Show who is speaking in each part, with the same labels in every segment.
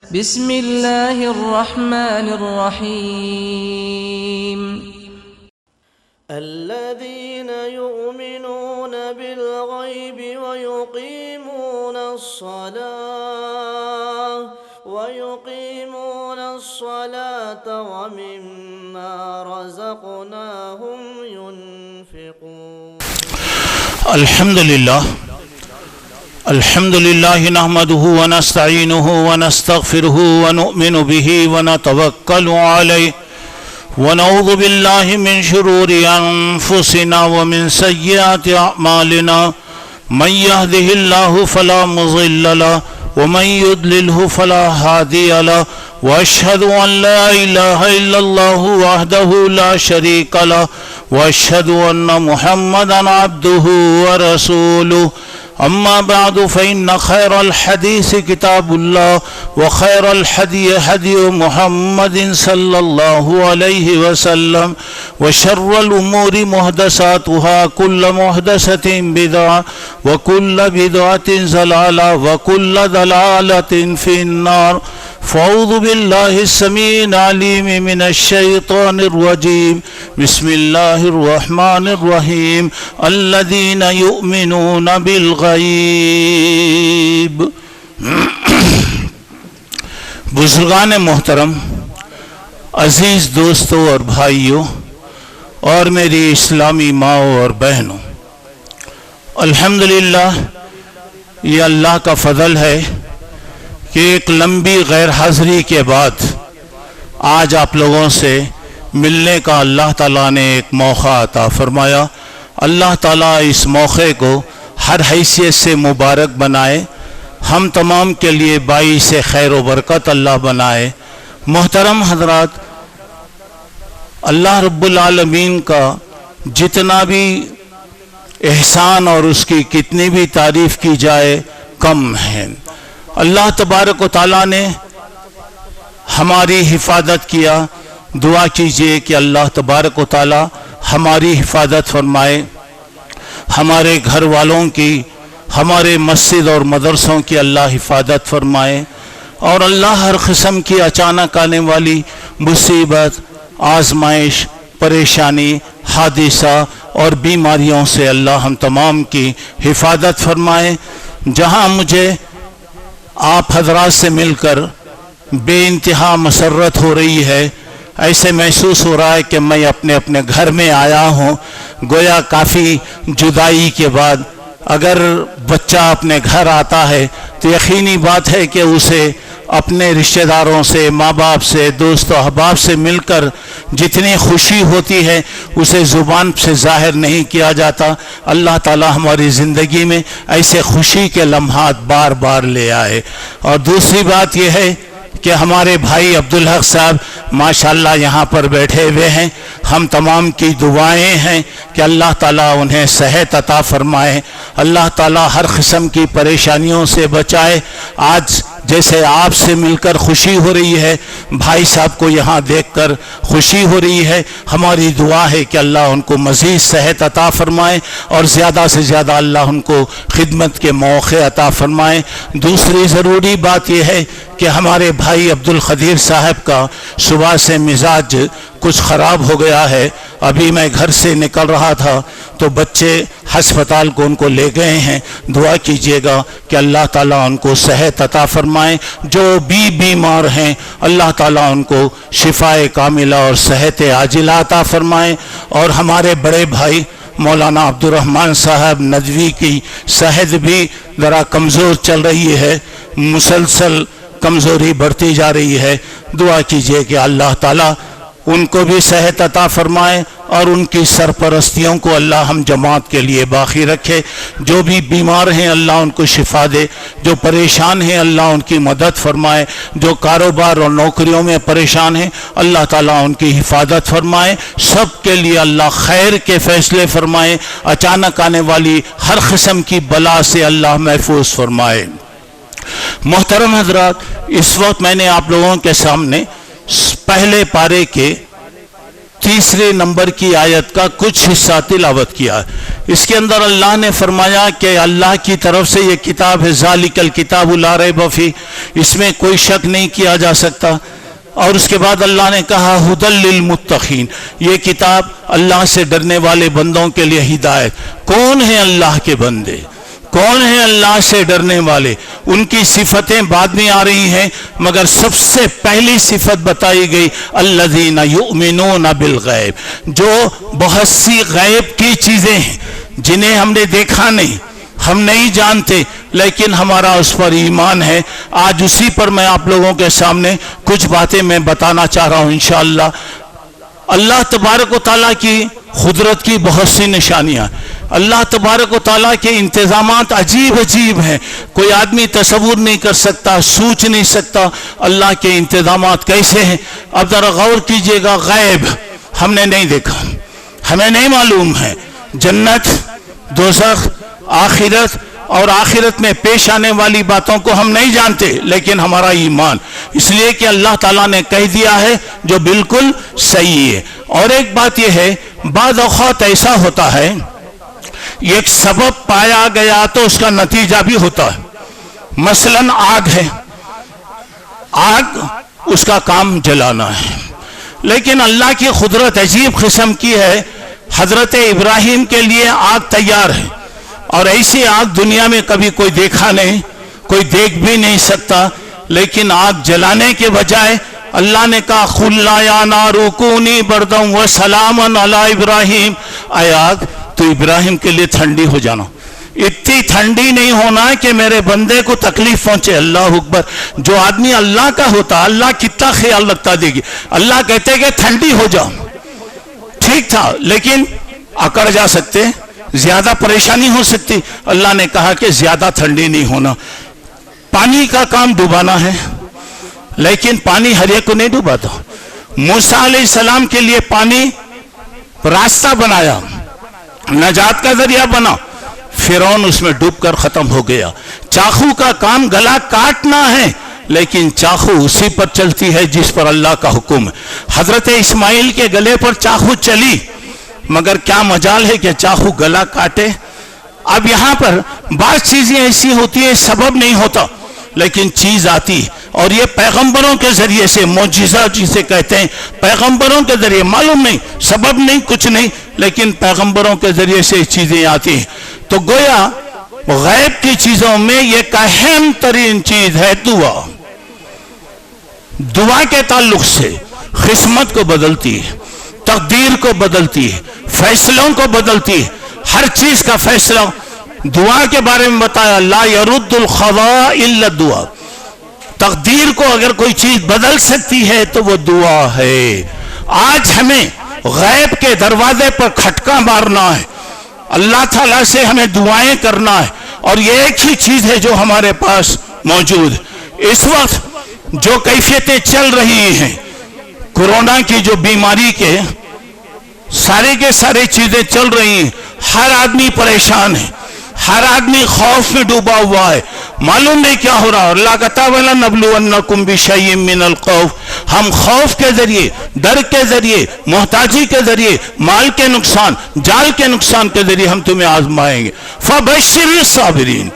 Speaker 1: بسم الله الرحمن الرحيم
Speaker 2: الذين يؤمنون بالغيب ويقيمون الصلاة ومما رزقناهم ينفقون.
Speaker 3: الحمد لله نحمده ونستعينه ونستغفره ونؤمن به ونتوكل عليه ونعوذ بالله من شرور أنفسنا ومن سيئات أعمالنا من يهده الله فلا مضل له ومن يضلله فلا هادي له وأشهد أن لا إله إلا الله وحده لا شريك له وأشهد أن محمدا عبده ورسوله. أما بعد فإن خير الحديث كتاب الله وخير الهدي هدي محمد صلى الله عليه وسلم وشر الأمور محدثاتها كل محدثة بدعة وكل بدعة ضلالة وكل ضلالة في النار. فأعوذ بالله السميع العليم من الشيطان الرجيم. بسم الله الرحمن الرحيم. الذين يؤمنون بالغيب. بزرگان محترم، عزیز دوستوں اور بھائیوں اور میری اسلامی ماؤں اور بہنوں، الحمدللہ یہ اللہ کا فضل ہے کہ ایک لمبی غیر حاضری کے بعد آج آپ لوگوں سے ملنے کا اللہ تعالیٰ نے ایک موقع عطا فرمایا. اللہ تعالیٰ اس موقع کو ہر حیثیت سے مبارک بنائے، ہم تمام کے لیے باعث خیر و برکت اللہ بنائے. محترم حضرات، اللہ رب العالمین کا جتنا بھی احسان اور اس کی کتنی بھی تعریف کی جائے کم ہے. اللہ تبارک و تعالیٰ نے ہماری حفاظت کیا. دعا کیجئے کہ اللہ تبارک و تعالیٰ ہماری حفاظت فرمائے، ہمارے گھر والوں کی، ہمارے مسجد اور مدرسوں کی اللہ حفاظت فرمائے، اور اللہ ہر قسم کی اچانک آنے والی مصیبت، آزمائش، پریشانی، حادثہ اور بیماریوں سے اللہ ہم تمام کی حفاظت فرمائے. جہاں مجھے آپ حضرات سے مل کر بے انتہا مسرت ہو رہی ہے، ایسے محسوس ہو رہا ہے کہ میں اپنے گھر میں آیا ہوں. گویا کافی جدائی کے بعد اگر بچہ اپنے گھر آتا ہے تو یقینی بات ہے کہ اسے اپنے رشتہ داروں سے، ماں باپ سے، دوست و احباب سے مل کر جتنی خوشی ہوتی ہے اسے زبان سے ظاہر نہیں کیا جاتا. اللہ تعالی ہماری زندگی میں ایسے خوشی کے لمحات بار بار لے آئے. اور دوسری بات یہ ہے کہ ہمارے بھائی عبدالحق صاحب ماشاءاللہ یہاں پر بیٹھے ہوئے ہیں. ہم تمام کی دعائیں ہیں کہ اللہ تعالیٰ انہیں صحت عطا فرمائے، اللہ تعالیٰ ہر قسم کی پریشانیوں سے بچائے. آج جیسے آپ سے مل کر خوشی ہو رہی ہے، بھائی صاحب کو یہاں دیکھ کر خوشی ہو رہی ہے. ہماری دعا ہے کہ اللہ ان کو مزید صحت عطا فرمائے اور زیادہ سے زیادہ اللہ ان کو خدمت کے موقع عطا فرمائے. دوسری ضروری بات یہ ہے کہ ہمارے بھائی عبدالقدیر صاحب کا صبح سے مزاج کچھ خراب ہو گیا ہے. ابھی میں گھر سے نکل رہا تھا تو بچے ہسپتال کو ان کو لے گئے ہیں. دعا کیجئے گا کہ اللہ تعالیٰ ان کو صحت عطا فرمائے. جو بھی بیمار ہیں اللہ تعالیٰ ان کو شفائے کاملہ اور صحت عاجلہ عطا فرمائے. اور ہمارے بڑے بھائی مولانا عبدالرحمن صاحب ندوی کی صحت بھی ذرا کمزور چل رہی ہے، مسلسل کمزوری بڑھتی جا رہی ہے. دعا کیجئے کہ اللہ تعالیٰ ان کو بھی صحت عطا فرمائے اور ان کی سرپرستیوں کو اللہ ہم جماعت کے لیے باقی رکھے. جو بھی بیمار ہیں اللہ ان کو شفا دے، جو پریشان ہیں اللہ ان کی مدد فرمائے، جو کاروبار اور نوکریوں میں پریشان ہیں اللہ تعالیٰ ان کی حفاظت فرمائے. سب کے لیے اللہ خیر کے فیصلے فرمائے، اچانک آنے والی ہر قسم کی بلا سے اللہ محفوظ فرمائے. محترم حضرات، اس وقت میں نے آپ لوگوں کے سامنے پہلے پارے کے 3 نمبر کی آیت کا کچھ حصہ تلاوت کیا ہے۔ اس کے اندر اللہ نے فرمایا کہ اللہ کی طرف سے یہ کتاب ہے، ذالک الکتاب لا ریب فیہ، اس میں کوئی شک نہیں کیا جا سکتا۔ اور اس کے بعد اللہ نے کہا ھدی للمتقین، یہ کتاب اللہ سے ڈرنے والے بندوں کے لیے ہدایت۔ کون ہیں اللہ کے بندے؟ کون ہیں اللہ سے ڈرنے والے؟ ان کی صفتیں بعد میں آ رہی ہیں، مگر سب سے پہلی صفت بتائی گئی الذین یؤمنون بالغیب، جو بہت سی غیب کی چیزیں ہیں جنہیں ہم نے دیکھا نہیں، ہم نہیں جانتے، لیکن ہمارا اس پر ایمان ہے۔ آج اسی پر میں آپ لوگوں کے سامنے کچھ باتیں میں بتانا چاہ رہا ہوں انشاءاللہ۔ اللہ تبارک و تعالیٰ کی قدرت کی بہت سی نشانیاں، اللہ تبارک و تعالیٰ کے انتظامات عجیب عجیب ہیں، کوئی آدمی تصور نہیں کر سکتا، سوچ نہیں سکتا اللہ کے انتظامات کیسے ہیں۔ اب ذرا غور کیجئے گا، غیب ہم نے نہیں دیکھا، ہمیں نہیں معلوم ہے، جنت، دوزخ، آخرت اور آخرت میں پیش آنے والی باتوں کو ہم نہیں جانتے، لیکن ہمارا ایمان، اس لیے کہ اللہ تعالیٰ نے کہہ دیا ہے جو بالکل صحیح ہے۔ اور ایک بات یہ ہے، بعض اوقات ایسا ہوتا ہے ایک سبب پایا گیا تو اس کا نتیجہ بھی ہوتا ہے۔ مثلا آگ ہے، آگ اس کا کام جلانا ہے، لیکن اللہ کی قدرت عجیب قسم کی ہے۔ حضرت ابراہیم کے لیے آگ تیار ہے، اور ایسی آگ دنیا میں کبھی کوئی دیکھا نہیں، کوئی دیکھ بھی نہیں سکتا، لیکن آگ جلانے کے بجائے اللہ نے کہا قُلْنَا يَا نَارُ كُونِي بَرْدًا وَسَلَامًا عَلَىٰ ابراہیم، اے آگ تو ابراہیم کے لیے ٹھنڈی ہو جانا، اتنی ٹھنڈی نہیں ہونا کہ میرے بندے کو تکلیف پہنچے۔ اللہ اکبر، جو آدمی اللہ کا ہوتا اللہ کتنا خیال رکھتا دیکھیے، اللہ کہتے کہ ٹھنڈی ہو جاؤ، ٹھیک تھا، لیکن اکڑ جا سکتے، زیادہ پریشانی ہو سکتی، اللہ نے کہا کہ زیادہ ٹھنڈی نہیں ہونا۔ پانی کا کام ڈوبانا ہے، لیکن پانی ہر ایک کو نہیں ڈوباتا۔ موسیٰ علیہ السلام کے لیے پانی راستہ بنایا، نجات کا ذریعہ بنا، فرعون اس میں ڈوب کر ختم ہو گیا۔ چاقو کا کام گلا کاٹنا ہے، لیکن چاقو اسی پر چلتی ہے جس پر اللہ کا حکم ہے۔ حضرت اسماعیل کے گلے پر چاقو چلی، مگر کیا مجال ہے کہ چاقو گلا کاٹے۔ اب یہاں پر بعض چیزیں ایسی ہوتی ہیں سبب نہیں ہوتا، لیکن چیز آتی، اور یہ پیغمبروں کے ذریعے سے، معجزہ جسے کہتے ہیں، پیغمبروں کے ذریعے، معلوم نہیں، سبب نہیں، کچھ نہیں، لیکن پیغمبروں کے ذریعے سے چیزیں آتی ہیں۔ تو گویا غیب کی چیزوں میں ایک اہم ترین چیز ہے دعا۔ دعا کے تعلق سے قسمت کو بدلتی ہے، تقدیر کو بدلتی ہے، فیصلوں کو بدلتی ہے، ہر چیز کا فیصلہ۔ دعا کے بارے میں بتایا لا يرد القضاء الا الدعاء، تقدیر کو اگر کوئی چیز بدل سکتی ہے تو وہ دعا ہے۔ آج ہمیں غیب کے دروازے پر کھٹکا مارنا ہے، اللہ تعالیٰ سے ہمیں دعائیں کرنا ہے، اور یہ ایک ہی چیز ہے جو ہمارے پاس موجود ہے۔ اس وقت جو کیفیتیں چل رہی ہیں، کورونا کی جو بیماری کے سارے چیزیں چل رہی ہیں، ہر آدمی پریشان ہے، ہر آدمی خوف میں ڈوبا ہوا ہے، معلوم نہیں کیا ہو رہا۔ اللہ کہتا ہے وَلَنَبْلُوَنَّكُمْ بِشَيْءٍ مِّنَ الْخَوْفِ، ہم خوف کے ذریعے، ڈر کے ذریعے، محتاجی کے ذریعے، مال کے نقصان، جال کے نقصان کے ذریعے ہم تمہیں آزمائیں گے۔ فَبَشِّرِ الصَّابِرِينَ،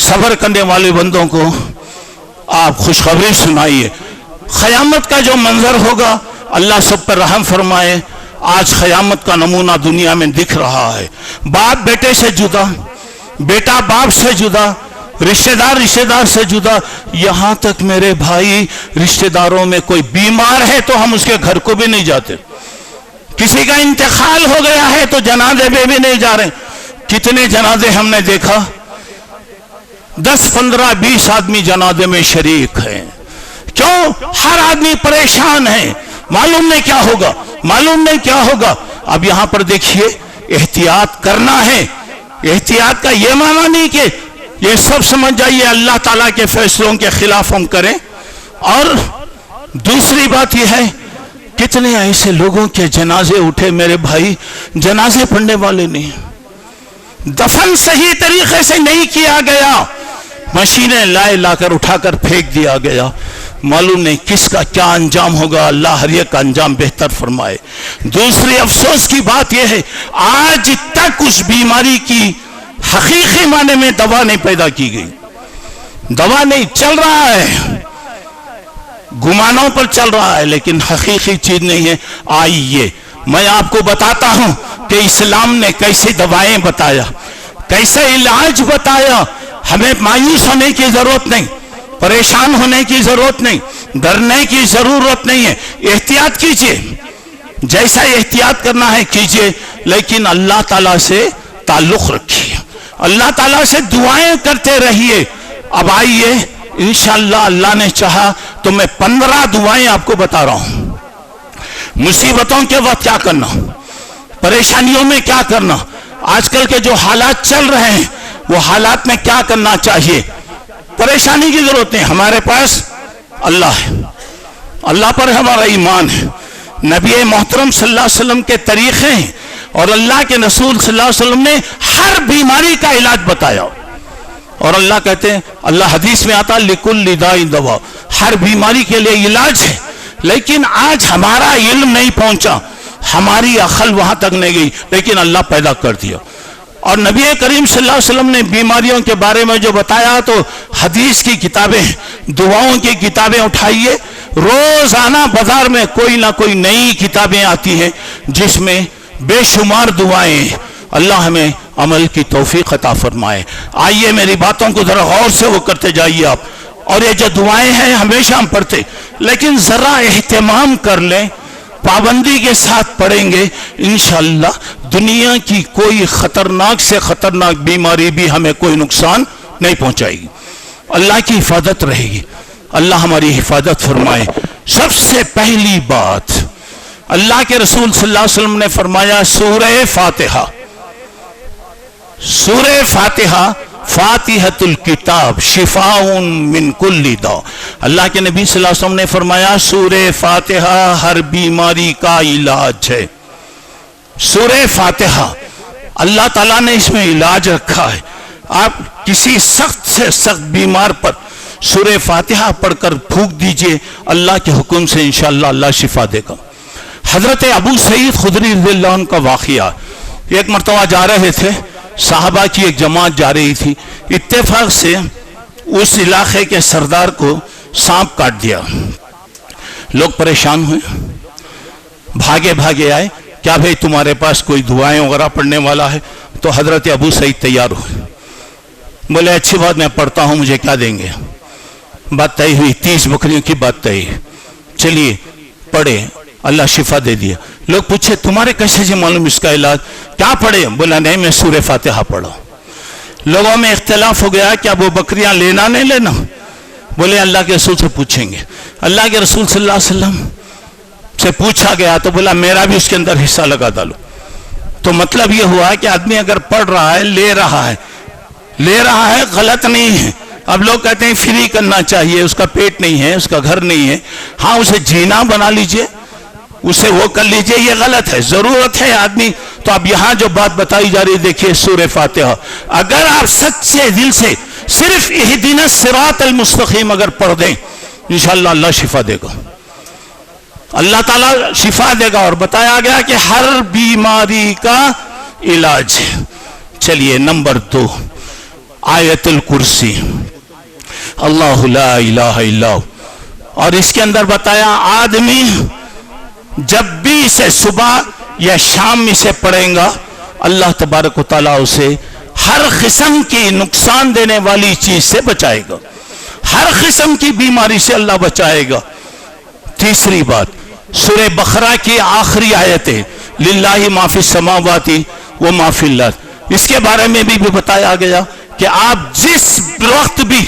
Speaker 3: صبر کرنے والے بندوں کو آپ خوشخبری سنائیے۔ قیامت کا جو منظر ہوگا، اللہ سب پر رحم فرمائے۔ آج قیامت کا نمونہ دنیا میں دکھ رہا ہے، باپ بیٹے سے جدا، بیٹا باپ سے جدا، رشتہ دار سے جدا، یہاں تک میرے بھائی رشتہ داروں میں کوئی بیمار ہے تو ہم اس کے گھر کو بھی نہیں جاتے، کسی کا انتقال ہو گیا ہے تو جنازے میں بھی نہیں جا رہے۔ کتنے جنازے ہم نے دیکھا، 10 15 20 آدمی جنازے میں شریک ہیں۔ کیوں؟ ہر آدمی پریشان ہے، معلوم نہیں کیا ہوگا، معلوم نہیں کیا ہوگا۔ اب یہاں پر دیکھیے، احتیاط کرنا ہے۔ احتیاط کا یہ معنی نہیں کہ یہ سب سمجھ جائیے اللہ تعالیٰ کے فیصلوں کے خلاف ہم کریں۔ اور دوسری بات یہ ہے، کتنے ایسے لوگوں کے جنازے اٹھے میرے بھائی، جنازے پڑھنے والے نہیں، دفن صحیح طریقے سے نہیں کیا گیا، مشینیں لا کر اٹھا کر پھینک دیا گیا۔ معلوم نہیں کس کا کیا انجام ہوگا، اللہ ہر ایک کا انجام بہتر فرمائے۔ دوسری افسوس کی بات یہ ہے آج تک اس بیماری کی حقیقی معنی میں دوا نہیں پیدا کی گئی، دوا نہیں، چل رہا ہے، گمانوں پر چل رہا ہے لیکن حقیقی چیز نہیں ہے۔ آئیے میں آپ کو بتاتا ہوں کہ اسلام نے کیسے دوائیں بتایا، کیسے علاج بتایا۔ ہمیں مایوس ہونے کی ضرورت نہیں، پریشان ہونے کی ضرورت نہیں، ڈرنے کی ضرورت نہیں ہے۔ احتیاط کیجئے، جیسا احتیاط کرنا ہے کیجئے، لیکن اللہ تعالیٰ سے تعلق رکھیے، اللہ تعالیٰ سے دعائیں کرتے رہیے۔ اب آئیے انشاءاللہ اللہ نے چاہا تو میں 15 دعائیں آپ کو بتا رہا ہوں۔ مصیبتوں کے وقت کیا کرنا، پریشانیوں میں کیا کرنا، آج کل کے جو حالات چل رہے ہیں وہ حالات میں کیا کرنا چاہیے۔ پریشانی کی ضرورت نہیں، ہمارے پاس اللہ ہے، اللہ پر ہمارا ایمان ہے، نبی محترم صلی اللہ علیہ وسلم کے طریقے ہیں، اور اللہ کے رسول صلی اللہ علیہ وسلم نے ہر بیماری کا علاج بتایا۔ اور اللہ کہتے ہیں، اللہ حدیث میں آتا لِكُلِّ دَاءٍ دَوَاءٌ، ہر بیماری کے لیے علاج ہے، لیکن آج ہمارا علم نہیں پہنچا، ہماری عقل وہاں تک نہیں گئی، لیکن اللہ پیدا کر دیا۔ اور نبی کریم صلی اللہ علیہ وسلم نے بیماریوں کے بارے میں جو بتایا تو حدیث کی کتابیں، دعاؤں کی کتابیں اٹھائیے، روزانہ بازار میں کوئی نہ کوئی نئی کتابیں آتی ہیں جس میں بے شمار دعائیں۔ اللہ ہمیں عمل کی توفیق عطا فرمائے۔ آئیے میری باتوں کو ذرا غور سے وہ کرتے جائیے آپ، اور یہ جو دعائیں ہیں ہمیشہ ہم پڑھتے، لیکن ذرا اہتمام کر لیں، پابندی کے ساتھ پڑھیں گے، انشاءاللہ دنیا کی کوئی خطرناک سے خطرناک بیماری بھی ہمیں کوئی نقصان نہیں پہنچائے گی، اللہ کی حفاظت رہے گی۔ اللہ ہماری حفاظت فرمائے۔ سب سے پہلی بات اللہ کے رسول صلی اللہ علیہ وسلم نے فرمایا سورہ فاتحہ، سورہ فاتحہ فاتحۃ الکتاب شفاء من کل داء۔ اللہ کے نبی صلی اللہ علیہ وسلم نے فرمایا سورہ فاتحہ ہر بیماری کا علاج ہے۔ سورہ فاتحہ اللہ تعالیٰ نے اس میں علاج رکھا ہے۔ آپ کسی سخت سے سخت بیمار پر سورہ فاتحہ پڑھ کر پھونک دیجئے، اللہ کے حکم سے انشاءاللہ اللہ شفا دے گا۔ حضرت ابو سعید خدری رضی اللہ عنہ کا واقعہ، ایک مرتبہ جا رہے تھے، صحابہ کی ایک جماعت جا رہی تھی، اتفاق سے اس علاقے کے سردار کو سانپ کاٹ دیا، لوگ پریشان ہوئے، بھاگے بھاگے آئے، کیا بھئی تمہارے پاس کوئی دعائیں وغیرہ پڑھنے والا ہے؟ تو حضرت ابو سعید تیار ہوئے، بولے اچھی بات میں پڑھتا ہوں، مجھے کیا دیں گے؟ بات طے ہوئی، 30 بکریوں کی بات طے، چلیے پڑھے، اللہ شفا دے دیا۔ لوگ پوچھے تمہارے کیسے جی معلوم اس کا علاج؟ کیا پڑھے؟ بولا نہیں میں سورہ فاتحہ پڑھا۔ لوگوں میں اختلاف ہو گیا کہ اب وہ بکریاں لینا نہیں لینا؟ بولے اللہ کے رسول سے پوچھیں گے۔ اللہ کے رسول صلی اللہ علیہ وسلم سے پوچھا گیا تو بولا میرا بھی اس کے اندر حصہ لگا ڈالو۔ تو مطلب یہ ہوا کہ آدمی اگر پڑھ رہا ہے، لے رہا ہے، غلط نہیں ہے۔ اب لوگ کہتے ہیں فری کرنا چاہیے، اس کا پیٹ نہیں ہے، اس کا گھر نہیں ہے، ہاں اسے جینا بنا لیجئے، اسے وہ کر لیجئے، یہ غلط ہے، ضرورت ہے آدمی۔ تو اب یہاں جو بات بتائی جا رہی دیکھیے سورہ فاتحہ، اگر آپ سچے دل سے صرف اہدنا الصراط المستقیم اگر پڑھ دیں، انشاءاللہ اللہ شفا دے گا، اللہ تعالیٰ شفا دے گا۔ اور بتایا گیا کہ ہر بیماری کا علاج ہے۔ چلیے نمبر 2 آیت الکرسی، اللہ لا الہ الا ہو۔ اور اس کے اندر بتایا آدمی جب بھی اسے صبح یا شام اسے پڑھیں گا، اللہ تبارک و تعالیٰ اسے ہر قسم کی نقصان دینے والی چیز سے بچائے گا، ہر قسم کی بیماری سے اللہ بچائے گا۔ تیسری بات سورہ بقرہ کی آخری آیت ہے للہ ما فی السماوات و ما فی الارض، اس کے بارے میں بھی بتایا گیا کہ آپ جس وقت بھی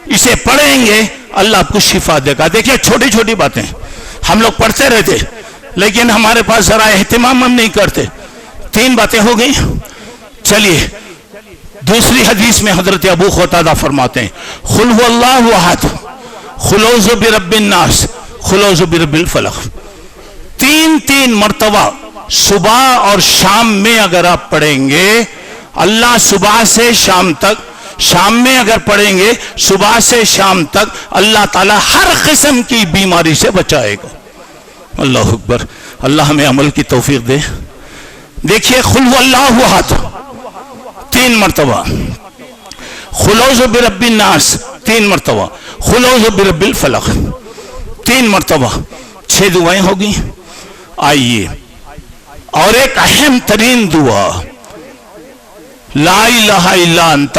Speaker 3: اسے پڑھیں گے اللہ آپ کو شفا دے گا۔ دیکھیے چھوٹی چھوٹی باتیں ہم لوگ پڑھتے رہتے لیکن ہمارے پاس ذرا اہتمام ہم نہیں کرتے۔ 3 باتیں ہو گئی۔ چلیے دوسری حدیث میں حضرت ابو قتادہ فرماتے ہیں قل هو اللہ احد قل اعوذ برب الناس قل اعوذ برب الفلق، 3 مرتبہ صبح اور شام میں اگر آپ پڑھیں گے، اللہ صبح سے شام تک شام میں اگر پڑھیں گے صبح سے شام تک اللہ تعالیٰ ہر قسم کی بیماری سے بچائے گا۔ اللہ اکبر، اللہ ہمیں عمل کی توفیق دے۔ دیکھیے قل هو اللہ احد 3 مرتبہ، قل اعوذ برب الناس 3 مرتبہ، قل اعوذ برب الفلق 3 مرتبہ، 6 دعائیں ہوگی۔ آئیے اور ایک اہم ترین دعا، لا الہ الا انت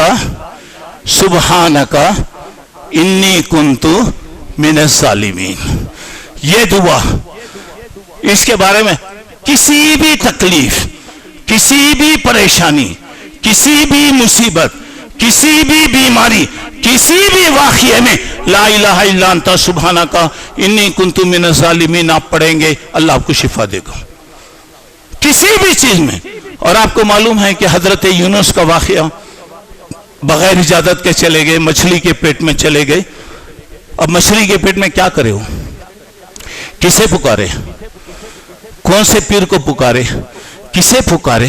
Speaker 3: سبحانک انی کنت من الظالمین۔ یہ دعا، اس کے بارے میں کسی بھی تکلیف، کسی بھی پریشانی، کسی بھی مصیبت، کسی بھی بیماری، کسی بھی واقعے میں لا الہ الا انت سبحانک انی کنت من الظالمین آپ پڑھیں گے، اللہ آپ کو شفا دے گا کسی بھی چیز میں۔ اور آپ کو معلوم ہے کہ حضرت یونس کا واقعہ، بغیر اجازت کے چلے گئے، مچھلی کے پیٹ میں چلے گئے۔ اب مچھلی کے پیٹ میں کیا کرے ہو؟ کسے پکارے؟ کون سے پیر کو پکارے؟ کسے پکارے؟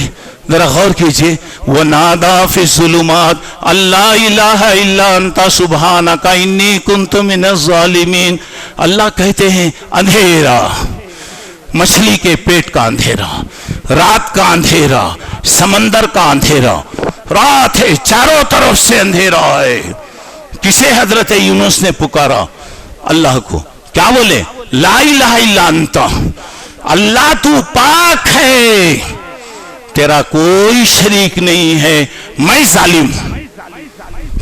Speaker 3: ذرا غور کیجئے۔ وَنَادَى فِي الظُّلُمَاتِ اللَّا إِلَٰهَ إِلَّا أَنْتَ سُبْحَانَكَ إِنِّي كُنْتُ مِنَ الظَّالِمِينَ۔ اللہ کہتے ہیں اندھیرا، مچھلی کے پیٹ کا اندھیرا، رات کا اندھیرا، سمندر کا اندھیرا، رات ہے، چاروں طرف سے اندھیرا ہے۔ کسے حضرت یونس نے پکارا؟ اللہ کو۔ کیا بولے؟ لا الہ الا انت، اللہ تو پاک ہے، تیرا کوئی شریک نہیں ہے، میں ظالم۔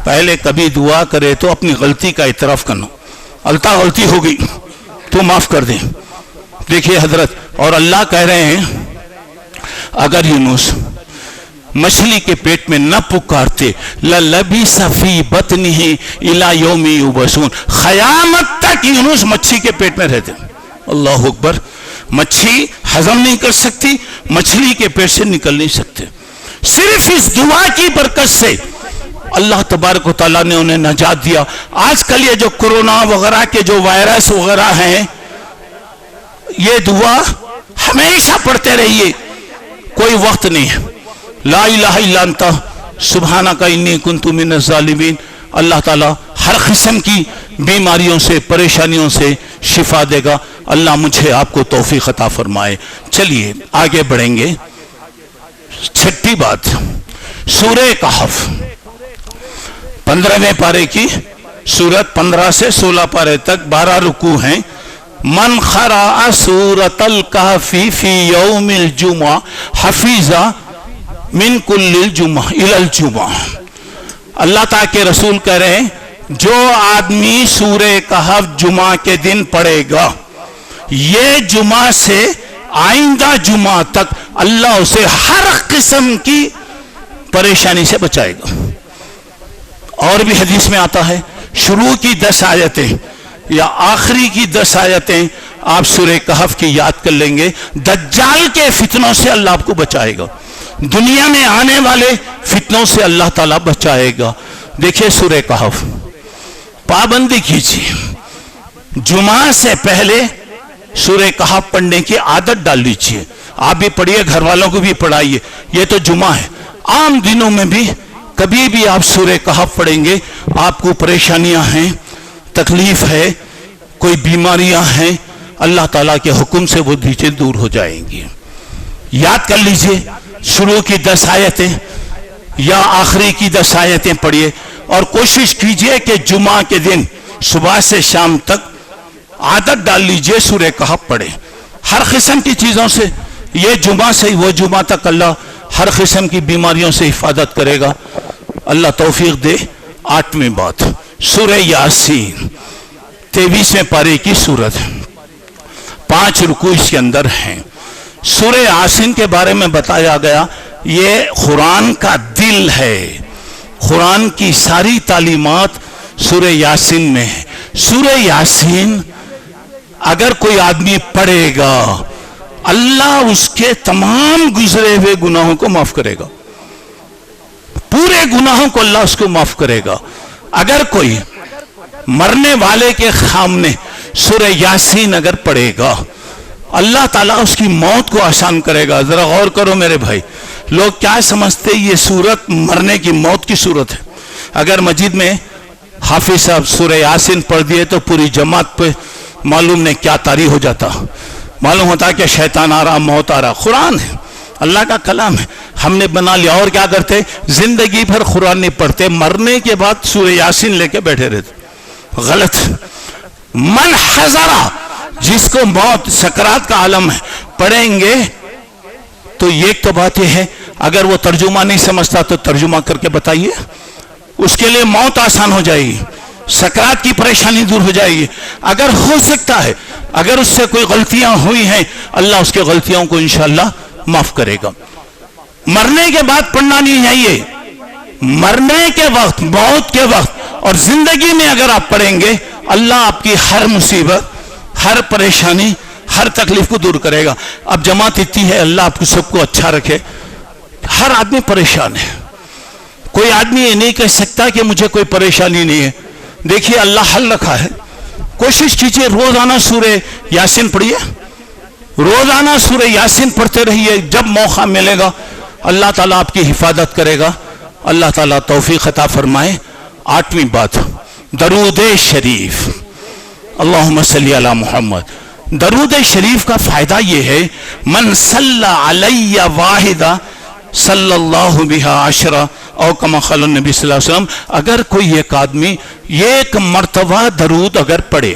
Speaker 3: پہلے کبھی دعا کرے تو اپنی غلطی کا اعتراف کرنا، التا غلطی ہو گئی تو معاف کر دیں۔ دیکھیے حضرت، اور اللہ کہہ رہے ہیں اگر یونس مچھلی کے پیٹ میں نہ پکارتے لَلَبِثَ فِي بَطْنِهِ إِلَى يَوْمِ يُبْعَثُونَ، قیامت تک یونس مچھلی کے پیٹ میں رہتے۔ اللہ اکبر۔ مچھلی ہضم نہیں کر سکتی، مچھلی کے پیٹ سے نکل نہیں سکتے، صرف اس دعا کی برکت سے اللہ تبارک و تعالیٰ نے انہیں نجات دیا۔ آج کل یہ جو کرونا وغیرہ کے جو وائرس وغیرہ ہیں، یہ دعا ہمیشہ پڑھتے رہیے، کوئی وقت نہیں ہے۔ لا الہ الا انت سبحانک انی کنت من الظالمین۔ اللہ تعالیٰ ہر قسم کی بیماریوں سے، پریشانیوں سے شفا دے گا۔ اللہ مجھے آپ کو توفیق عطا فرمائے۔ چلیے آگے بڑھیں گے۔ 6ٹھی بات، سورہ کہف 15ویں پارے کی سورت، 15 سے 16 پارے تک 12 رکوع ہیں۔ من قرأ سورۃ الکہف فی یوم الجمعہ حفظ من کل الجمعہ الی الجمعہ۔ اللہ تعالیٰ کے رسول کہہ رہے ہیں جو آدمی سورہ کہف جمعہ کے دن پڑھے گا، یہ جمعہ سے آئندہ جمعہ تک اللہ اسے ہر قسم کی پریشانی سے بچائے گا۔ اور بھی حدیث میں آتا ہے شروع کی 10 آیتیں یا آخری کی 10 آیتیں آپ سورہ کہف کی یاد کر لیں گے، دجال کے فتنوں سے اللہ آپ کو بچائے گا، دنیا میں آنے والے فتنوں سے اللہ تعالیٰ بچائے گا۔ دیکھیے سورہ کہف، پابندی کیجیے، جمعہ سے پہلے سورہ کہف پڑھنے کی عادت ڈال لیجیے۔ آپ بھی پڑھیے، گھر والوں کو بھی پڑھائیے۔ یہ تو جمعہ ہے، عام دنوں میں بھی کبھی بھی آپ سورہ کہف پڑھیں گے، آپ کو پریشانیاں ہیں، تکلیف ہے، کوئی بیماریاں ہیں، اللہ تعالیٰ کے حکم سے وہ نیچے دور ہو جائیں گی۔ یاد کر لیجئے، شروع کی 10 آیتیں یا آخری کی 10 آیتیں پڑھیے، اور کوشش کیجئے کہ جمعہ کے دن صبح سے شام تک عادت ڈال لیجئے سورہ کہف پڑھیں۔ ہر قسم کی چیزوں سے، یہ جمعہ سے وہ جمعہ تک اللہ ہر قسم کی بیماریوں سے حفاظت کرے گا۔ اللہ توفیق دے۔ 8ویں بات، سورہ یاسین 23ویں پارے کی سورت، 5 رکوع اس کے اندر ہیں۔ سورہ یاسین کے بارے میں بتایا گیا یہ قرآن کا دل ہے، قرآن کی ساری تعلیمات سورہ یاسین میں ہے۔ سورہ یاسین اگر کوئی آدمی پڑھے گا، اللہ اس کے تمام گزرے ہوئے گناہوں کو معاف کرے گا، پورے گناہوں کو اللہ اس کو معاف کرے گا۔ اگر کوئی مرنے والے کے سامنے سورہ یاسین اگر پڑھے گا، اللہ تعالیٰ اس کی موت کو آسان کرے گا۔ ذرا غور کرو میرے بھائی، لوگ کیا سمجھتے یہ سورت مرنے کی موت کی سورت ہے؟ اگر مسجد میں حافظ صاحب سورہ یاسین پڑھ دیے تو پوری جماعت پہ معلوم نہیں کیا طاری ہو جاتا، معلوم ہوتا کہ شیطان آ رہا، موت آ رہا۔ قرآن ہے، اللہ کا کلام ہے، ہم نے بنا لیا۔ اور کیا کرتے؟ زندگی بھر قرآن نہیں پڑھتے، مرنے کے بعد سورہ یاسین لے کے بیٹھے رہتے۔ غلط۔ من حضرہ، جس کو موت سکرات کا عالم ہے پڑھیں گے تو ایک تو بات یہ ہے، اگر وہ ترجمہ نہیں سمجھتا تو ترجمہ کر کے بتائیے، اس کے لیے موت آسان ہو جائے گی، سکرات کی پریشانی دور ہو جائے گی۔ اگر ہو سکتا ہے، اگر اس سے کوئی غلطیاں ہوئی ہیں، اللہ اس کے غلطیوں کو انشاءاللہ معاف کرے گا۔ مرنے کے بعد پڑھنا نہیں چاہیے، مرنے کے وقت، موت کے وقت اور زندگی میں اگر آپ پڑھیں گے، اللہ آپ کی ہر مصیبت، ہر پریشانی، ہر تکلیف کو دور کرے گا۔ اب جماعت اتنی ہے، اللہ آپ کو سب کو اچھا رکھے، ہر آدمی پریشان ہے، کوئی آدمی یہ نہیں کہہ سکتا کہ مجھے کوئی پریشانی نہیں ہے۔ دیکھیے اللہ حل رکھا ہے، کوشش کیجئے روزانہ سورہ یاسین پڑھیے، روزانہ سورہ یاسین پڑھتے رہیے، جب موقع ملے گا اللہ تعالیٰ آپ کی حفاظت کرے گا۔ اللہ تعالیٰ توفیق عطا فرمائے۔ 8ویں بات، درود شریف، اللہم صلی علی محمد۔ درود شریف کا فائدہ یہ ہے، من صلی علی واحدہ صلی اللہ بہا عشرہ او کما قال النبی صلی اللہ علیہ وسلم۔ اگر کوئی ایک آدمی ایک مرتبہ درود اگر پڑھے،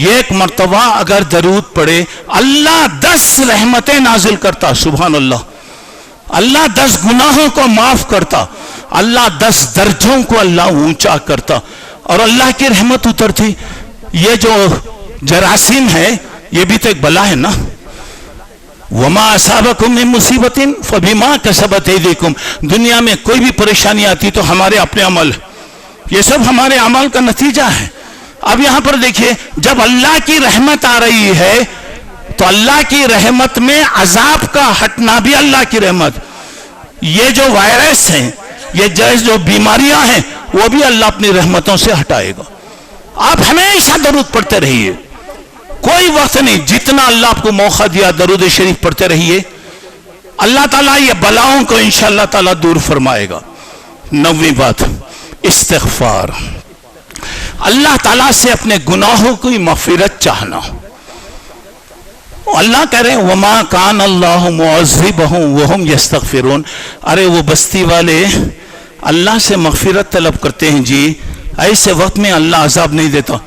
Speaker 3: ایک مرتبہ اگر درود پڑھے، اللہ 10 رحمتیں نازل کرتا۔ سبحان اللہ۔ اللہ 10 گناہوں کو معاف کرتا، اللہ 10 درجوں کو اللہ اونچا کرتا، اور اللہ کی رحمت اترتی۔ یہ جو جراثیم ہے یہ بھی تو ایک بلا ہے نا۔ وما اصابکم من مصیبت فبما کسبت ایدیکم۔ دنیا میں کوئی بھی پریشانی آتی تو ہمارے اپنے عمل، یہ سب ہمارے عمل کا نتیجہ ہے۔ اب یہاں پر دیکھیے، جب اللہ کی رحمت آ رہی ہے تو اللہ کی رحمت میں عذاب کا ہٹنا بھی اللہ کی رحمت۔ یہ جو وائرس ہیں، یہ جو بیماریاں ہیں، وہ بھی اللہ اپنی رحمتوں سے ہٹائے گا۔ آپ ہمیشہ درود پڑھتے رہیے، کوئی وقت نہیں، جتنا اللہ آپ کو موقع دیا درود شریف پڑھتے رہیے، اللہ تعالیٰ یہ بلاؤں کو انشاءاللہ تعالیٰ دور فرمائے گا۔ 9ویں بات، استغفار، اللہ تعالیٰ سے اپنے گناہوں کی مغفرت چاہنا۔ اللہ کہہ رہے ہیں وما کان اللہ معذبہم وہم یستغفرون۔ ارے وہ بستی والے اللہ سے مغفرت طلب کرتے ہیں جی، ایسے وقت میں اللہ عذاب نہیں دیتا۔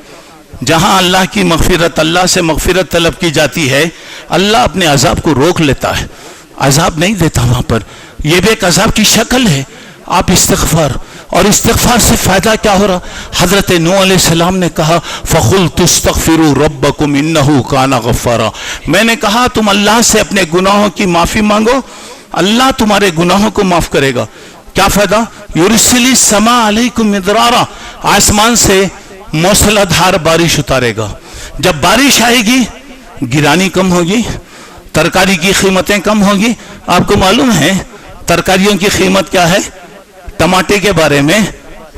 Speaker 3: جہاں اللہ کی مغفرت، اللہ سے مغفرت طلب کی جاتی ہے، اللہ اپنے عذاب کو روک لیتا ہے، عذاب نہیں دیتا وہاں پر۔ یہ بھی ایک عذاب کی شکل ہے۔ آپ استغفار، اور استغفار سے فائدہ کیا ہو رہا؟ حضرت نوح علیہ السلام نے کہا فَقُلْتُ اسْتَغْفِرُوا رَبَّكُمْ إِنَّهُ كَانَ غَفَّارًا۔ میں نے کہا تم اللہ سے اپنے گناہوں کی معافی مانگو، اللہ تمہارے گناہوں کو معاف کرے گا۔ کیا فائدہ؟ یُرْسِلِ السَّمَاءَ عَلَيْكُمْ مِدْرَارًا، آسمان سے موسلا دھار بارش اتارے گا۔ جب بارش آئے گی گرانی کم ہوگی، ترکاری کی قیمتیں کم ہوگی۔ آپ کو معلوم ہے ترکاریوں کی قیمت کیا ہے؟ ٹماٹے کے بارے میں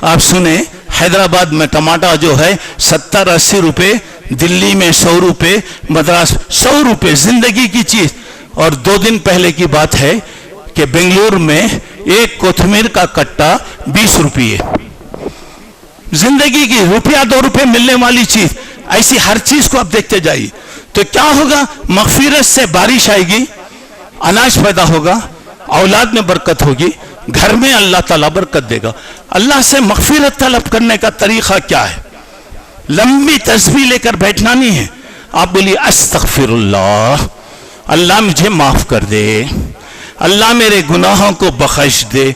Speaker 3: آپ سنیں، حیدرآباد میں ٹماٹا جو ہے 70-80 روپے، دلی میں 100 روپے، مدراس 100 روپے، زندگی کی چیز۔ اور 2 دن پہلے کی بات ہے کہ بنگلور میں ایک کوتمیر کا کٹا 20 روپے۔ زندگی کی روپیہ 2 روپے ملنے والی چیز، ایسی ہر چیز کو آپ دیکھتے جائیے۔ تو کیا ہوگا؟ مغفرت سے بارش آئے گی، اناج پیدا ہوگا، اولاد میں برکت ہوگی، گھر میں اللہ تعالیٰ برکت دے گا۔ اللہ سے مغفرت طلب کرنے کا طریقہ کیا ہے؟ لمبی تسبیح لے کر بیٹھنا نہیں ہے، آپ بولیے استغفر اللہ، اللہ مجھے معاف کر دے، اللہ میرے گناہوں کو بخش دے،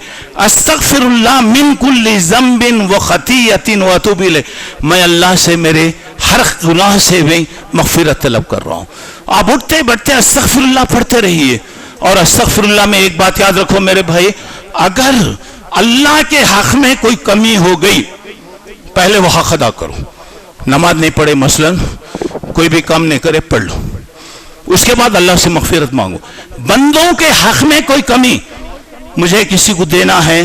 Speaker 3: استغفر اللہ من کل ذنب و خطیئۃ و اتوب الیہ، میں اللہ سے میرے ہر گناہ سے بھی مغفرت طلب کر رہا ہوں۔ آپ اٹھتے بیٹھتے استغفر اللہ پڑھتے رہیے۔ اور استغفر اللہ میں ایک بات یاد رکھو میرے بھائی، اگر اللہ کے حق میں کوئی کمی ہو گئی، پہلے وہ حق ادا کرو۔ نماز نہیں پڑھے مثلا، کوئی بھی کام نہیں کرے، پڑھ لو، اس کے بعد اللہ سے مغفرت مانگو۔ بندوں کے حق میں کوئی کمی، مجھے کسی کو دینا ہے،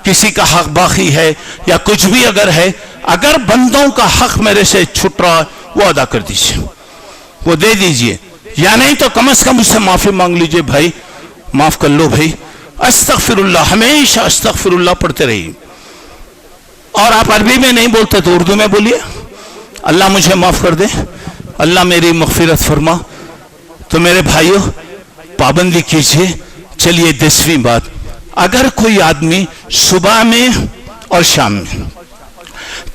Speaker 3: کسی کا حق باقی ہے یا کچھ بھی اگر ہے، اگر بندوں کا حق میرے سے چھٹ رہا وہ ادا کر دیجئے، وہ دے دیجئے، یا نہیں تو کم از کم اس سے معافی مانگ لیجئے، بھائی معاف کر لو بھائی۔ استغفر اللہ، ہمیشہ استغفر اللہ پڑھتے رہیے۔ اور آپ عربی میں نہیں بولتے تو اردو میں بولیے. اللہ مجھے معاف کر دے, اللہ میری مغفرت فرما. تو میرے بھائیوں پابندی کیجئے. چلیے 10ویں بات, اگر کوئی آدمی صبح میں اور شام میں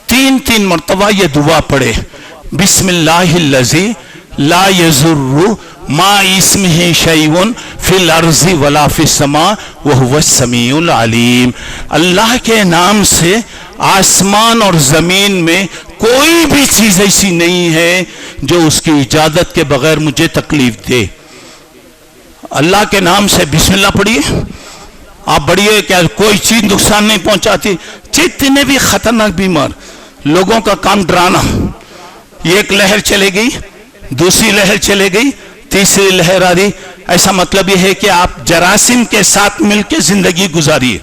Speaker 3: 3 مرتبہ یہ دعا پڑھے, بسم اللہ الذی لا یضر ما اسمہ شیء فی الارض ولا فی السماء وہو السمیع العلیم, اللہ کے نام سے آسمان اور زمین میں کوئی بھی چیز ایسی نہیں ہے جو اس کی اجازت کے بغیر مجھے تکلیف دے. اللہ کے نام سے بسم اللہ پڑھیے, آپ بڑھیے, کیا کوئی چیز نقصان نہیں پہنچاتی. جتنے بھی خطرناک بیمار لوگوں کا کام ڈرانا, یہ ایک لہر چلے گئی, دوسری لہر چلے گئی, تیسری لہر آ رہی, ایسا مطلب یہ ہے کہ آپ جراثیم کے ساتھ مل کے زندگی گزاریے,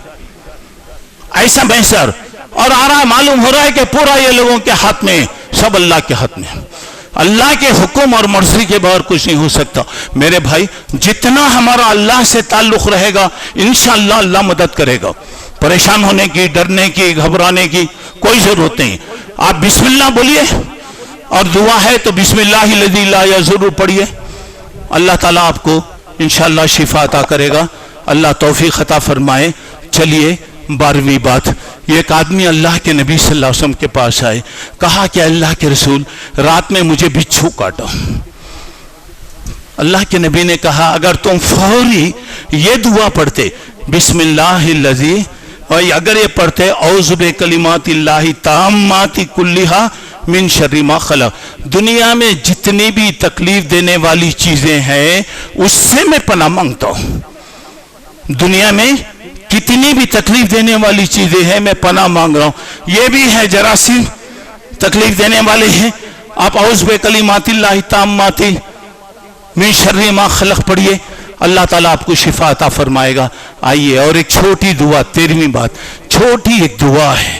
Speaker 3: ایسا بہتر. اور آ رہا معلوم ہو رہا ہے کہ پورا یہ لوگوں کے ہاتھ میں, سب اللہ کے ہاتھ میں. اللہ کے حکم اور مرضی کے بغیر کچھ نہیں ہو سکتا. میرے بھائی جتنا ہمارا اللہ سے تعلق رہے گا انشاءاللہ اللہ مدد کرے گا. پریشان ہونے کی, ڈرنے کی, گھبرانے کی کوئی ضرورت نہیں. آپ بسم اللہ بولیے, اور دعا ہے تو بسم اللہ الذی لا یضر پڑھیے. اللہ تعالیٰ آپ کو انشاءاللہ شفا عطا کرے گا. اللہ توفیق عطا فرمائے. چلیے 12ویں بات, یہ ایک آدمی اللہ کے نبی صلی اللہ علیہ وسلم کے پاس آئے, کہا کہ اللہ کے رسول رات میں مجھے بچھو کاٹا. اللہ کے نبی نے کہا اگر تم فوری یہ دعا پڑھتے بسم اللہ الذی, اور اگر یہ پڑھتے اعوذ بکلمات اللہ التامات کلھا من شر ما خلق, دنیا میں جتنی بھی تکلیف دینے والی چیزیں ہیں اس سے میں پناہ مانگتا ہوں. دنیا میں کتنی بھی تکلیف دینے والی چیزیں ہیں میں پناہ مانگ رہا ہوں. یہ بھی ہے جراثیم تکلیف دینے والے ہیں. آپ اعوذ بکلمات اللہ التامات من شر ما خلق پڑھیے, اللہ تعالیٰ آپ کو شفا عطا فرمائے گا. آئیے اور ایک چھوٹی دعا, 13ویں بات, چھوٹی ایک دعا ہے.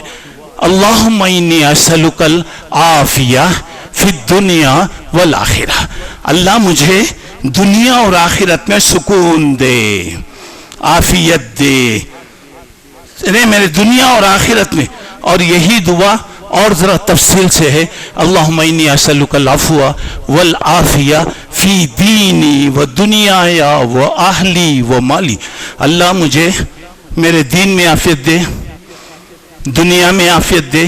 Speaker 3: اللہم انی اسألک العافیہ فی الدنیا والآخرہ, اللہ مجھے دنیا اور آخرت میں سکون دے, عافیت دے میرے دنیا اور آخرت میں. اور یہی دعا اور ذرا تفصیل سے ہے, اللہم انی اسألک العفو والعافیہ فی دینی و دنیایا و اہلی و مالی, اللہ مجھے میرے دین میں عافیت دے, دنیا میں عافیت دے,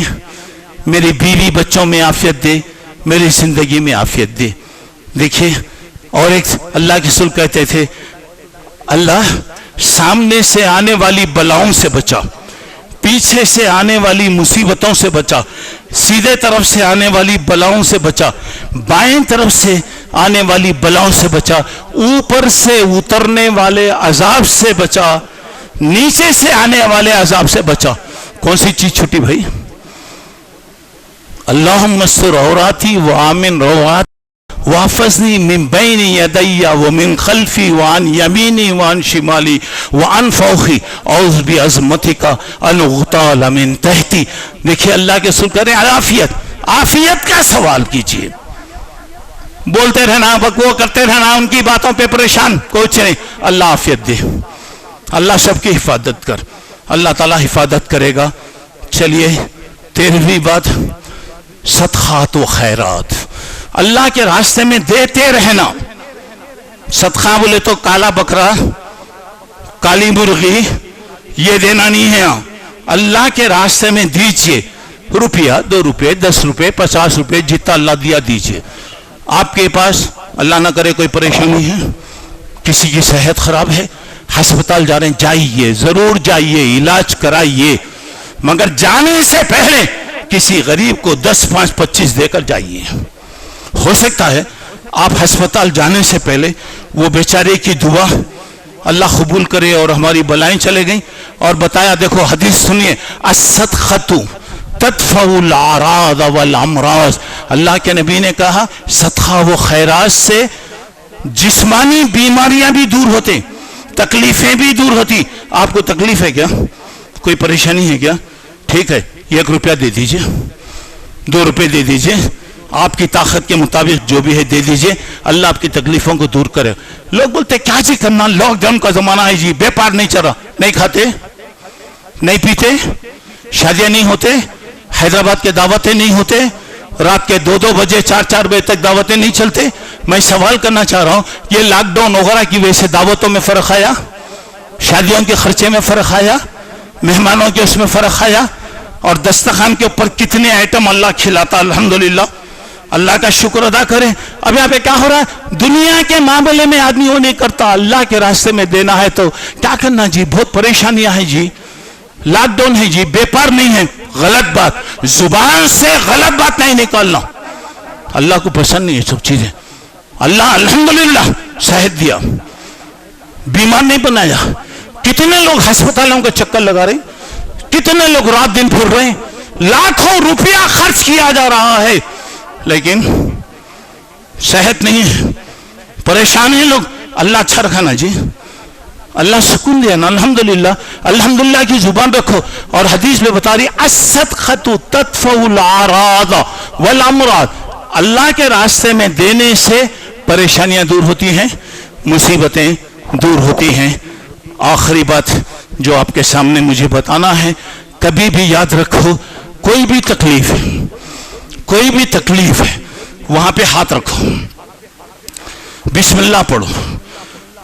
Speaker 3: میری بیوی بچوں میں عافیت دے, میری زندگی میں عافیت دے. دیکھیے اور ایک اللہ کے رسول کہتے تھے اللہ سامنے سے آنے والی بلاؤں سے بچا, پیچھے سے آنے والی مصیبتوں سے بچا, سیدھے طرف سے آنے والی بلاؤں سے بچا, بائیں طرف سے آنے والی بلاؤں سے بچا, اوپر سے اترنے والے عذاب سے بچا, نیچے سے آنے والے عذاب سے بچا. کون سی چیز چھوٹی بھائی؟ اللہم استر عوراتی وآمن روعات واحفظنی من بین یدی ومن خلفی وعن یمینی وعن شمالی وعن فوقی اعوذ بعظمتک ان اغتال من تحتی. دیکھیے اللہ کے رسول کہہ رہے ہیں عافیت, عافیت کا سوال کیجئے. بولتے رہنا, بکو کرتے رہنا, ان کی باتوں پہ پریشان کچھ نہیں. اللہ عافیت دے, اللہ سب کی حفاظت کر, اللہ تعالیٰ حفاظت کرے گا. چلیے 13ویں بات, صدقات و خیرات, اللہ کے راستے میں دیتے رہنا. صدقہ بولے تو کالا بکرا, کالی مرغی, یہ دینا نہیں ہے. اللہ کے راستے میں دیجئے, روپیہ 2 روپے 10 روپے 50 روپے جتنا اللہ دیا دیجئے. آپ کے پاس اللہ نہ کرے کوئی پریشانی ہے, کسی کی صحت خراب ہے, ہسپتال جا رہے ہیں, جائیے, ضرور جائیے, علاج کرائیے, مگر جانے سے پہلے کسی غریب کو 10 5 25 دے کر جائیے. ہو سکتا ہے آپ ہسپتال جانے سے پہلے وہ بیچارے کی دعا اللہ قبول کرے اور ہماری بلائیں چلے گئیں. اور بتایا, دیکھو حدیث سنیے, الصدقۃ تدفع الاعراض والامراض, اللہ کے نبی نے کہا صدقہ و خیرات سے جسمانی بیماریاں بھی دور ہوتے, تکلیفیں بھی دور ہوتی. آپ کو تکلیف ہے کیا, کوئی پریشانی ہے کیا, ٹھیک ہے 1 روپیہ دے دیجئے, 2 روپے دے دیجئے, آپ کی طاقت کے مطابق جو بھی ہے دے دیجئے, اللہ آپ کی تکلیفوں کو دور کرے. لوگ بولتے کیا جی کرنا, لاک ڈاؤن کا زمانہ ہے جی, بیپار نہیں چل رہا, نہیں کھاتے, نہیں پیتے, شادیاں نہیں ہوتے, حیدرآباد کے دعوتیں نہیں ہوتے, رات کے 2-2 بجے 4-4 بجے تک دعوتیں نہیں چلتے. میں سوال کرنا چاہ رہا ہوں, یہ لاک ڈاؤن وغیرہ کی وجہ سے دعوتوں میں فرق آیا, شادیوں کے خرچے میں فرق آیا, مہمانوں کے اس میں فرق آیا, اور دسترخوان کے اوپر کتنے آئٹم اللہ کھلاتا. الحمدللہ, اللہ کا شکر ادا کریں. اب یہاں پہ کیا ہو رہا ہے, دنیا کے معاملے میں آدمی وہ نہیں کرتا, اللہ کے راستے میں دینا ہے تو کیا کرنا جی, بہت پریشانیاں ہیں جی, لاک ڈاؤن ہے جی, بیپار نہیں ہے. غلط بات, زبان سے غلط بات نہیں نکالنا, اللہ کو پسند نہیں ہے سب چیزیں. اللہ الحمدللہ صحت دیا, بیمار نہیں بنایا. کتنے لوگ ہسپتالوں کا چکر لگا رہے ہیں, کتنے لوگ رات دن پھر رہے ہیں, لاکھوں روپیہ خرچ کیا جا رہا ہے, لیکن صحت نہیں ہے, پریشان ہیں لوگ. اللہ اچھا رکھا نا جی, اللہ سکون دیا نا. الحمدللہ, الحمدللہ کی زبان رکھو. اور حدیث میں بتا رہی الصدقۃ تدفع الاعراض والامراض, اللہ کے راستے میں دینے سے پریشانیاں دور ہوتی ہیں, مصیبتیں دور ہوتی ہیں. آخری بات جو آپ کے سامنے مجھے بتانا ہے, کبھی بھی یاد رکھو, کوئی بھی تکلیف ہے, کوئی بھی تکلیف ہے, وہاں پہ ہاتھ رکھو, بسم اللہ پڑھو,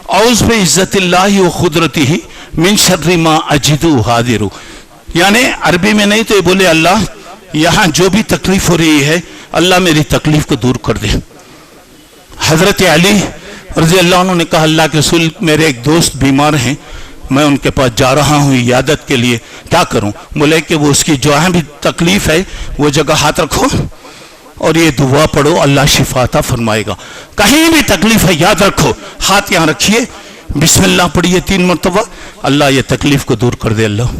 Speaker 3: اعوذ بعزت اللہ و قدرتہ من شر ما اجد حاضر. یعنی عربی میں نہیں تو یہ بولے اللہ یہاں جو بھی تکلیف ہو رہی ہے اللہ میری تکلیف کو دور کر دے. حضرت علی رضی اللہ عنہ نے کہا اللہ کے رسول میرے ایک دوست بیمار ہیں, میں ان کے پاس جا رہا ہوں عیادت کے لیے, کیا کروں؟ بولے کہ وہ اس کی جو بھی تکلیف ہے وہ جگہ ہاتھ رکھو اور یہ دعا پڑھو, اللہ شفا عطا فرمائے گا. کہیں بھی تکلیف ہے یاد رکھو, ہاتھ یہاں رکھیے, بسم اللہ پڑھیے 3 مرتبہ, اللہ یہ تکلیف کو دور کر دے, اللہ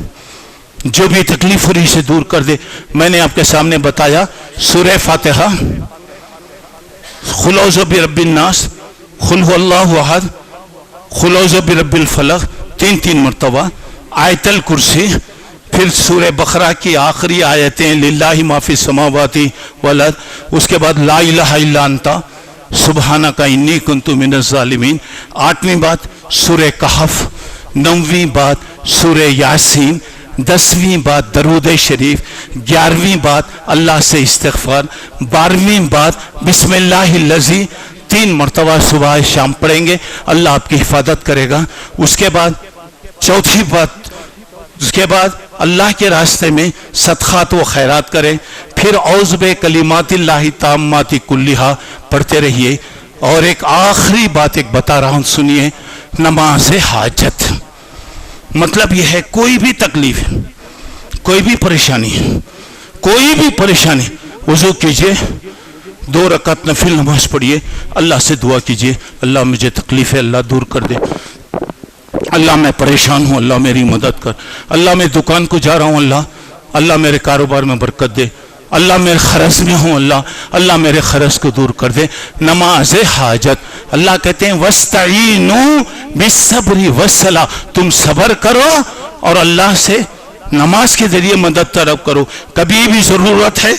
Speaker 3: جو بھی تکلیف ہو رہی سے دور کر دے. میں نے آپ کے سامنے بتایا سورہ فاتحہ, قل اعوذ برب الناس, قل هو اللہ احد, قل اعوذ برب الفلق 3 مرتبہ, آیت الکرسی, پھر سورہ بقرہ کی آخری آیتیں للہ ما فی السماوات والارض, اس کے بعد لا الہ الا انت سبحانک انی کنت من الظالمین. 8ویں بات سورہ کہف, 9ویں بات سورہ یاسین, 10ویں بات درود شریف, 11ویں بات اللہ سے استغفار, 12ویں بات بسم اللہ الذی 3 مرتبہ صبح شام پڑھیں گے, اللہ آپ کی حفاظت کرے گا. اس کے بعد 4تھی بات, اس کے بعد اللہ کے راستے میں صدقات و خیرات کریں, پھر اعوذ بکلمات اللہ التامات کلھا پڑھتے رہیے. اور ایک آخری بات ایک بتا رہا ہوں, سنیے, نماز حاجت. مطلب یہ ہے کوئی بھی تکلیف, کوئی بھی پریشانی, کوئی بھی پریشانی, وضو کیجئے, 2 رکعت نفل نماز پڑھیے, اللہ سے دعا کیجئے اللہ مجھے تکلیف ہے اللہ دور کر دے, اللہ میں پریشان ہوں اللہ میری مدد کر, اللہ میں دکان کو جا رہا ہوں اللہ میرے کاروبار میں برکت دے, اللہ میرے خرچ میں ہوں اللہ میرے خرچ کو دور کر دے. نماز حاجت, اللہ کہتے ہیں وَاسْتَعِینُوا بِالصَّبْرِ وَالصَّلَاةِ, تم صبر کرو اور اللہ سے نماز کے ذریعے مدد طلب کرو. کبھی بھی ضرورت ہے,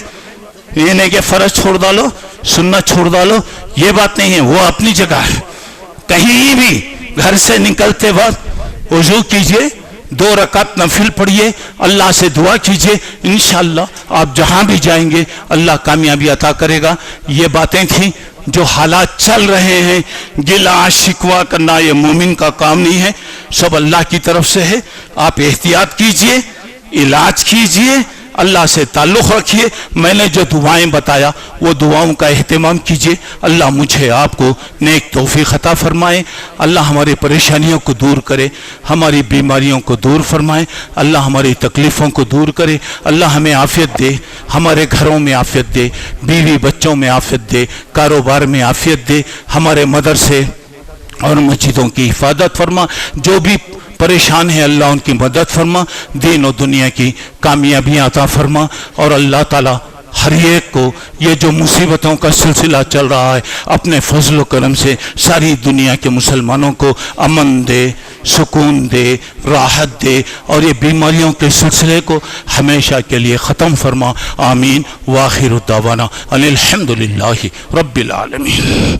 Speaker 3: یہ نہیں کہ فرض چھوڑ ڈالو, سنت چھوڑ ڈالو, یہ بات نہیں ہے, وہ اپنی جگہ ہے. کہیں بھی گھر سے نکلتے وقت وضو کیجئے, 2 رکعت نفل پڑھیے, اللہ سے دعا کیجئے, انشاءاللہ آپ جہاں بھی جائیں گے اللہ کامیابی عطا کرے گا. یہ باتیں تھیں جو حالات چل رہے ہیں, گلہ شکوہ کرنا یہ مومن کا کام نہیں ہے, سب اللہ کی طرف سے ہے. آپ احتیاط کیجئے, علاج کیجئے, اللہ سے تعلق رکھیے. میں نے جو دعائیں بتایا وہ دعاؤں کا اہتمام کیجئے. اللہ مجھے آپ کو نیک توفیق عطا فرمائے, اللہ ہماری پریشانیوں کو دور کرے, ہماری بیماریوں کو دور فرمائے, اللہ ہماری تکلیفوں کو دور کرے, اللہ ہمیں عافیت دے, ہمارے گھروں میں عافیت دے, بیوی بچوں میں عافیت دے, کاروبار میں عافیت دے, ہمارے مدرسے اور مسجدوں کی حفاظت فرما. جو بھی پریشان ہے اللہ ان کی مدد فرما, دین و دنیا کی کامیابیاں عطا فرما. اور اللہ تعالی ہر ایک کو یہ جو مصیبتوں کا سلسلہ چل رہا ہے اپنے فضل و کرم سے ساری دنیا کے مسلمانوں کو امن دے, سکون دے, راحت دے, اور یہ بیماریوں کے سلسلے کو ہمیشہ کے لیے ختم فرما. آمین. وآخر دعوانا ان الحمدللہ رب العالمین.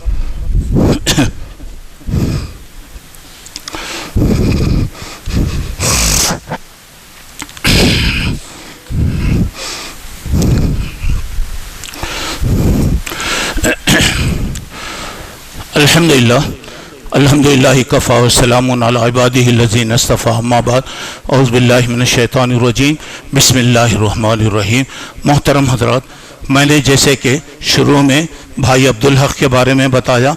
Speaker 3: الحمدللہ کفا وسلام علی عبادہ الذین اصطفیٰ اما بعد اعوذ باللہ من الشیطان الرجیم بسم اللہ الرحمن الرحیم. محترم حضرات، میں نے جیسے کہ شروع میں بھائی عبدالحق کے بارے میں بتایا،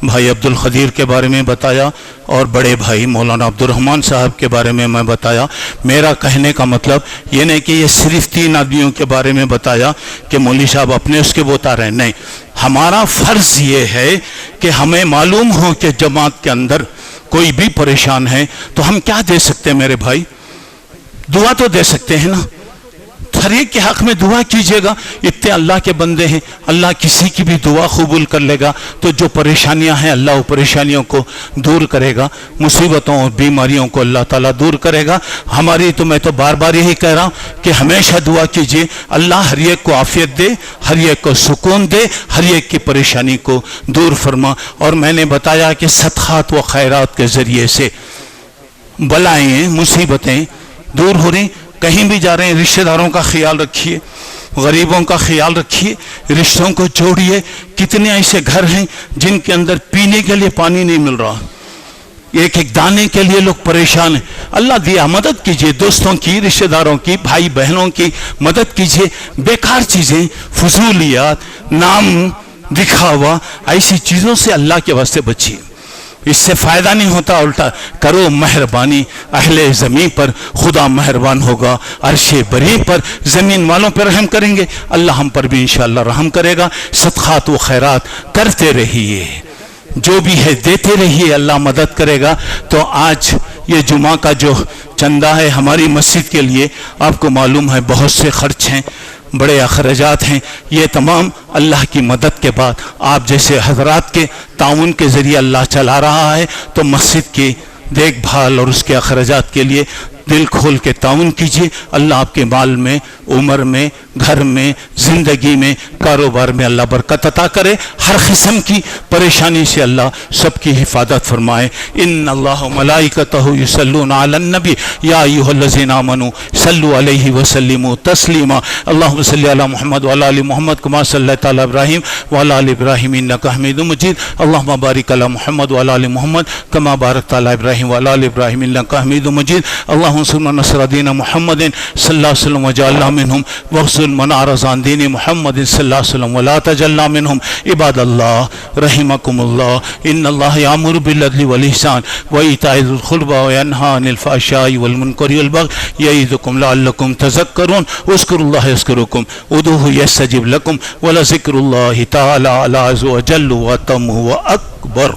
Speaker 3: بھائی عبدالقدیر کے بارے میں بتایا اور بڑے بھائی مولانا عبدالرحمن صاحب کے بارے میں بتایا. میرا کہنے کا مطلب یہ نہیں کہ یہ صرف 3 آدمیوں کے بارے میں بتایا کہ مولوی صاحب اپنے اس کے بتا رہے ہیں، نہیں. ہمارا فرض یہ ہے کہ ہمیں معلوم ہو کہ جماعت کے اندر کوئی بھی پریشان ہے تو ہم کیا دے سکتے ہیں میرے بھائی؟ دعا تو دے سکتے ہیں نا. ہر ایک کے حق میں دعا کیجئے گا. اتنے اللہ کے بندے ہیں، اللہ کسی کی بھی دعا قبول کر لے گا. تو جو پریشانیاں ہیں اللہ وہ پریشانیوں کو دور کرے گا، مصیبتوں اور بیماریوں کو اللہ تعالیٰ دور کرے گا. ہماری تو میں تو بار بار یہی کہہ رہا ہوں کہ ہمیشہ دعا کیجئے اللہ ہر ایک کو عافیت دے، ہر ایک کو سکون دے، ہر ایک کی پریشانی کو دور فرما. اور میں نے بتایا کہ صدقات و خیرات کے ذریعے سے بلائیں مصیبتیں دور ہو رہی. کہیں بھی جا رہے ہیں رشتہ داروں کا خیال رکھیے، غریبوں کا خیال رکھیے، رشتوں کو جوڑیے. کتنے ایسے گھر ہیں جن کے اندر پینے کے لیے پانی نہیں مل رہا، ایک ایک دانے کے لیے لوگ پریشان ہیں. اللہ دیا مدد کیجئے، دوستوں کی، رشتہ داروں کی، بھائی بہنوں کی مدد کیجئے. بیکار چیزیں، فضولیات، نام دکھاوا، ایسی چیزوں سے اللہ کے واسطے بچیے. اس سے فائدہ نہیں ہوتا، الٹا کرو مہربانی اہل زمین پر، خدا مہربان ہوگا عرش بری پر. زمین والوں پر رحم کریں گے، اللہ ہم پر بھی انشاءاللہ رحم کرے گا. صدقات و خیرات کرتے رہیے، جو بھی ہے دیتے رہیے، اللہ مدد کرے گا. تو آج یہ جمعہ کا جو چندہ ہے ہماری مسجد کے لیے، آپ کو معلوم ہے بہت سے خرچ ہیں، بڑے اخراجات ہیں. یہ تمام اللہ کی مدد کے بعد آپ جیسے حضرات کے تعاون کے ذریعے اللہ چلا رہا ہے. تو مسجد کی دیکھ بھال اور اس کے اخراجات کے لیے دل کھول کے تعاون کیجیے. اللہ آپ کے مال میں، عمر میں، گھر میں، زندگی میں، کاروبار میں اللہ برکت عطا کرے. ہر قسم کی پریشانی سے اللہ سب کی حفاظت فرمائے. ان اللہ ملائکتہ یصلون علی النبی یا ایھا الذین آمنوا صلوا علیہ وسلموا تسلیما. اللہم صلی علی محمد وعلی آل محمد کما صلیت علی ابراہیم وعلی آل ابراہیم انک حمید مجید. اللہم بارک علی محمد وعلی آل محمد کما بارکت علی ابراہیم وعلی آل ابراہیم انک حمید مجید. اللہم صل نصر دین محمد صلی اللہ علیہ وسلم وجعلنا منہم واغسل من اعرض عن دین محمد صلی اللہ علیہ وسلم ولا تجعلنا منہم. عباد اللہ رحمکم اللہ، ان اللہ یامر بالعدل والاحسان وایتاء ذی القربى وینہی عن الفحشاء والمنکر والبغی یعظکم لعلکم تذکرون. اذکروا اللہ یذکرکم ادعوہ یستجب لکم ولذکر اللہ تعالی اعلی وجل واتم واکبر.